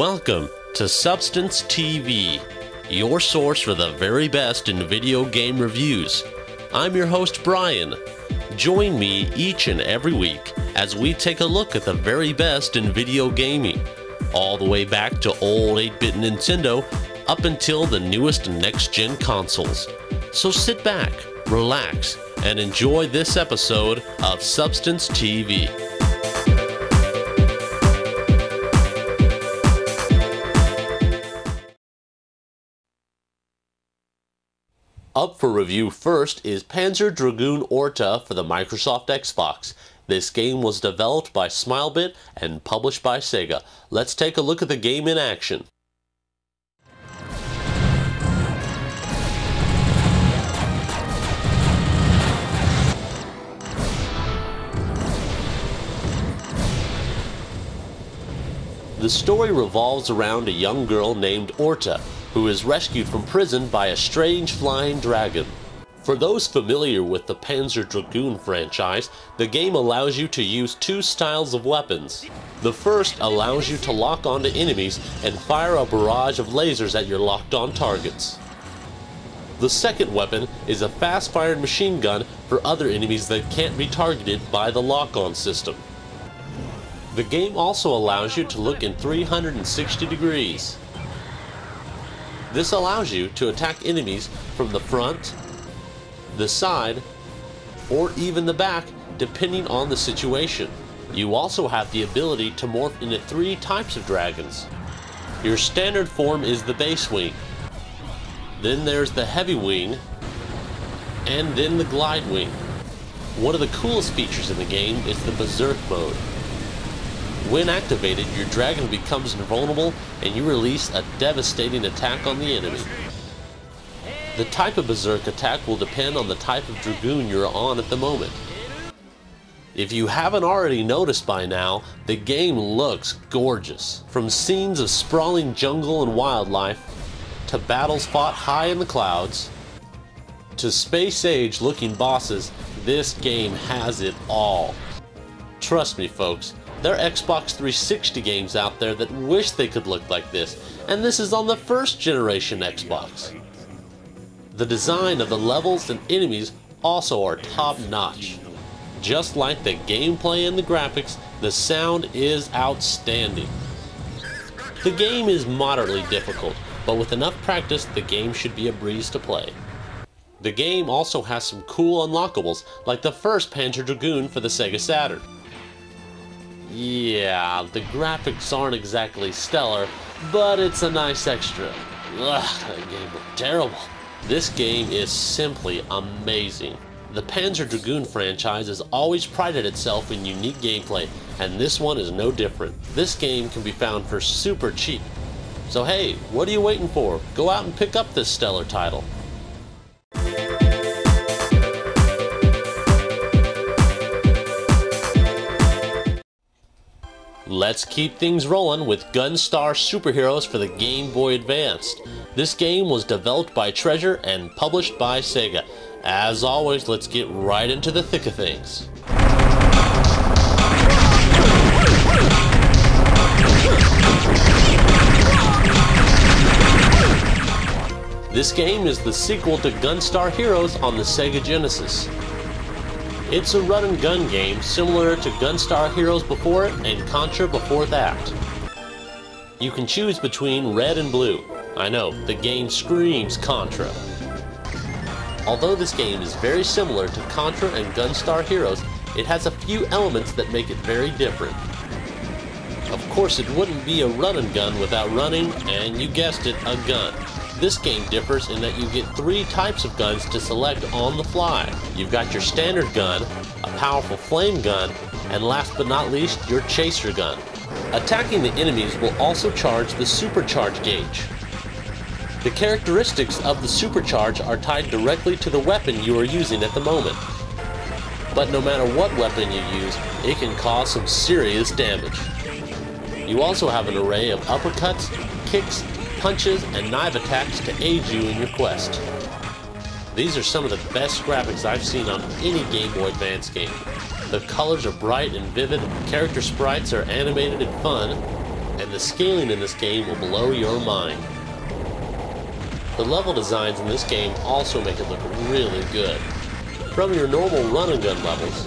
Welcome to Substance TV, your source for the very best in video game reviews. I'm your host Brian. Join me each and every week as we take a look at the very best in video gaming, all the way back to old 8-bit Nintendo up until the newest next-gen consoles. So sit back, relax, and enjoy this episode of Substance TV. Up for review first is Panzer Dragoon Orta for the Microsoft Xbox. This game was developed by Smilebit and published by Sega. Let's take a look at the game in action. The story revolves around a young girl named Orta, who is rescued from prison by a strange flying dragon. For those familiar with the Panzer Dragoon franchise, the game allows you to use two styles of weapons. The first allows you to lock onto enemies and fire a barrage of lasers at your locked-on targets. The second weapon is a fast-fired machine gun for other enemies that can't be targeted by the lock-on system. The game also allows you to look in 360 degrees. This allows you to attack enemies from the front, the side, or even the back, depending on the situation. You also have the ability to morph into three types of dragons. Your standard form is the base wing. Then there's the heavy wing, and then the glide wing. One of the coolest features in the game is the Berserk mode. When activated, your dragon becomes invulnerable and you release a devastating attack on the enemy. The type of Berserk attack will depend on the type of Dragoon you're on at the moment. If you haven't already noticed by now, the game looks gorgeous. From scenes of sprawling jungle and wildlife, to battles fought high in the clouds, to space-age looking bosses, this game has it all. Trust me folks, there are Xbox 360 games out there that wish they could look like this, and this is on the first generation Xbox. The design of the levels and enemies also are top-notch. Just like the gameplay and the graphics, the sound is outstanding. The game is moderately difficult, but with enough practice, the game should be a breeze to play. The game also has some cool unlockables, like the first Panzer Dragoon for the Sega Saturn. Yeah, the graphics aren't exactly stellar, but it's a nice extra. Ugh, that game looked terrible. This game is simply amazing. The Panzer Dragoon franchise has always prided itself in unique gameplay, and this one is no different. This game can be found for super cheap. So hey, what are you waiting for? Go out and pick up this stellar title. Let's keep things rolling with Gunstar Superheroes for the Game Boy Advance. This game was developed by Treasure and published by Sega. As always, let's get right into the thick of things. This game is the sequel to Gunstar Heroes on the Sega Genesis. It's a run-and-gun game similar to Gunstar Heroes before it and Contra before that. You can choose between red and blue. I know, the game screams Contra. Although this game is very similar to Contra and Gunstar Heroes, it has a few elements that make it very different. Of course, it wouldn't be a run-and-gun without running, and you guessed it, a gun. This game differs in that you get three types of guns to select on the fly. You've got your standard gun, a powerful flame gun, and last but not least, your chaser gun. Attacking the enemies will also charge the supercharge gauge. The characteristics of the supercharge are tied directly to the weapon you are using at the moment. But no matter what weapon you use, it can cause some serious damage. You also have an array of uppercuts, kicks, punches, and knife attacks to aid you in your quest. These are some of the best graphics I've seen on any Game Boy Advance game. The colors are bright and vivid, character sprites are animated and fun, and the scaling in this game will blow your mind. The level designs in this game also make it look really good. From your normal run and gun levels,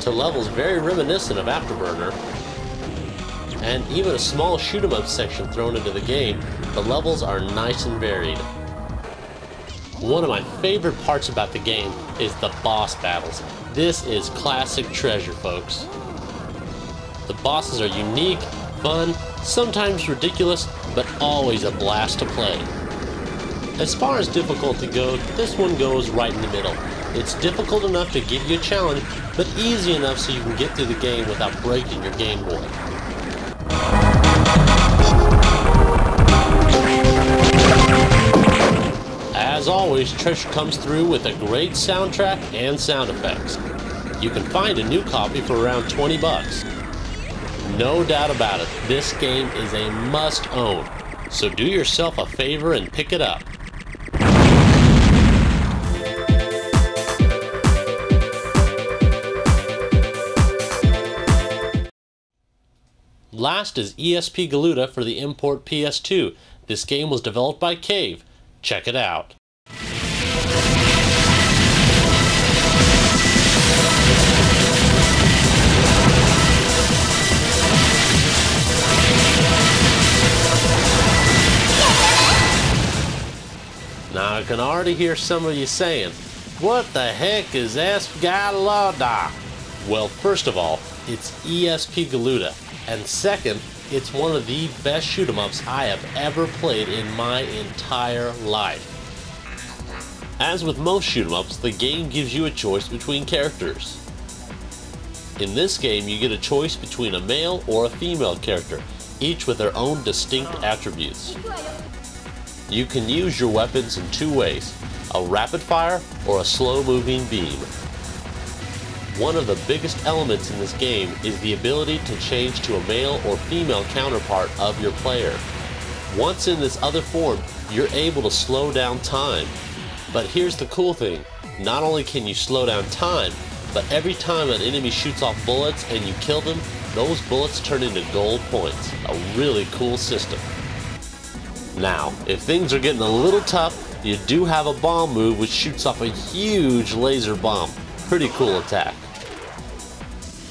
to levels very reminiscent of Afterburner, and even a small shoot 'em up section thrown into the game, the levels are nice and varied. One of my favorite parts about the game is the boss battles. This is classic treasure, folks. The bosses are unique, fun, sometimes ridiculous, but always a blast to play. As far as difficulty goes, this one goes right in the middle. It's difficult enough to give you a challenge, but easy enough so you can get through the game without breaking your Game Boy. As always, Treasure comes through with a great soundtrack and sound effects. You can find a new copy for around 20 bucks. No doubt about it, this game is a must-own, so do yourself a favor and pick it up. Last is ESP Galuda for the import PS2. This game was developed by Cave. Check it out. Now I can already hear some of you saying, what the heck is ESP Galuda? Well, first of all, it's ESP Galuda, and second, it's one of the best shoot 'em ups I have ever played in my entire life. As with most shoot 'em ups, the game gives you a choice between characters. In this game, you get a choice between a male or a female character, each with their own distinct attributes. You can use your weapons in two ways, a rapid fire or a slow moving beam. One of the biggest elements in this game is the ability to change to a male or female counterpart of your player. Once in this other form, you're able to slow down time. But here's the cool thing, not only can you slow down time, but every time an enemy shoots off bullets and you kill them, those bullets turn into gold points. A really cool system. Now, if things are getting a little tough, you do have a bomb move which shoots off a huge laser bomb. Pretty cool attack.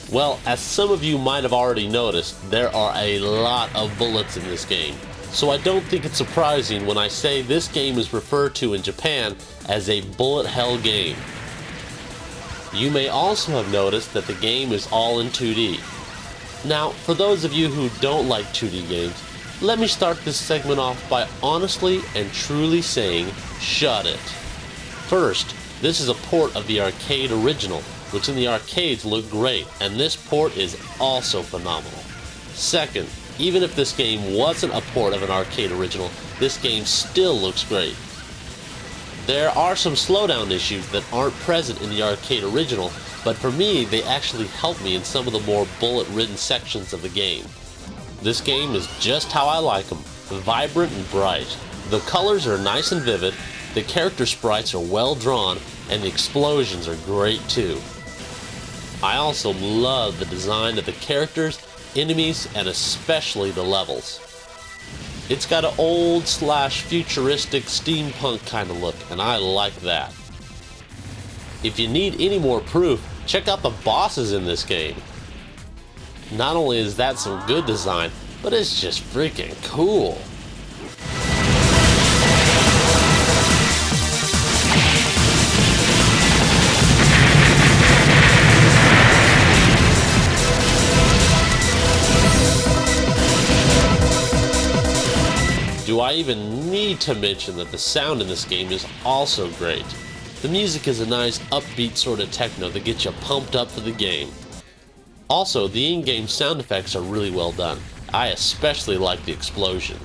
Well, as some of you might have already noticed, there are a lot of bullets in this game. So I don't think it's surprising when I say this game is referred to in Japan as a bullet hell game. You may also have noticed that the game is all in 2D. Now, for those of you who don't like 2D games, let me start this segment off by honestly and truly saying, shut it. First, this is a port of the arcade original, which in the arcades looked great, and this port is also phenomenal. Second, even if this game wasn't a port of an arcade original, this game still looks great. There are some slowdown issues that aren't present in the arcade original, but for me, they actually help me in some of the more bullet-ridden sections of the game. This game is just how I like them, vibrant and bright. The colors are nice and vivid, the character sprites are well drawn, and the explosions are great too. I also love the design of the characters, enemies, and especially the levels. It's got an old/futuristic steampunk kind of look, and I like that. If you need any more proof, check out the bosses in this game. Not only is that some good design, but it's just freaking cool. Do I even need to mention that the sound in this game is also great? The music is a nice upbeat sort of techno that gets you pumped up for the game. Also, the in-game sound effects are really well done. I especially like the explosion.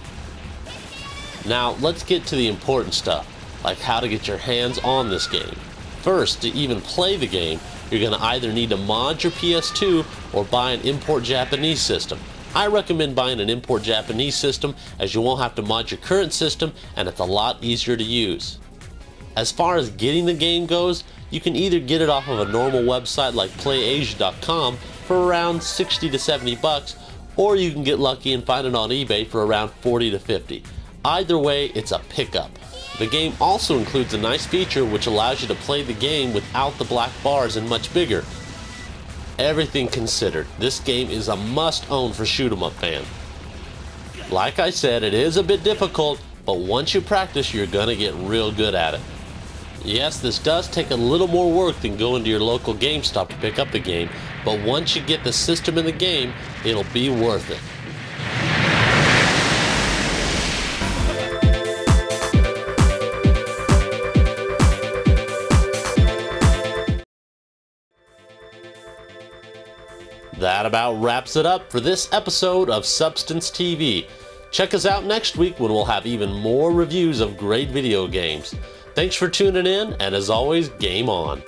Now, let's get to the important stuff, like how to get your hands on this game. First, to even play the game, you're going to either need to mod your PS2 or buy an import Japanese system. I recommend buying an import Japanese system as you won't have to mod your current system and it's a lot easier to use. As far as getting the game goes, you can either get it off of a normal website like PlayAsia.com for around 60 to 70 bucks, or you can get lucky and find it on eBay for around 40 to 50. Either way, it's a pickup. The game also includes a nice feature which allows you to play the game without the black bars and much bigger. Everything considered, this game is a must-own for shoot 'em up fans. Like I said, it is a bit difficult, but once you practice, you're gonna get real good at it. Yes, this does take a little more work than going to your local GameStop to pick up the game, but once you get the system in the game, it'll be worth it. That about wraps it up for this episode of Substance TV. Check us out next week when we'll have even more reviews of great video games. Thanks for tuning in, and as always, game on.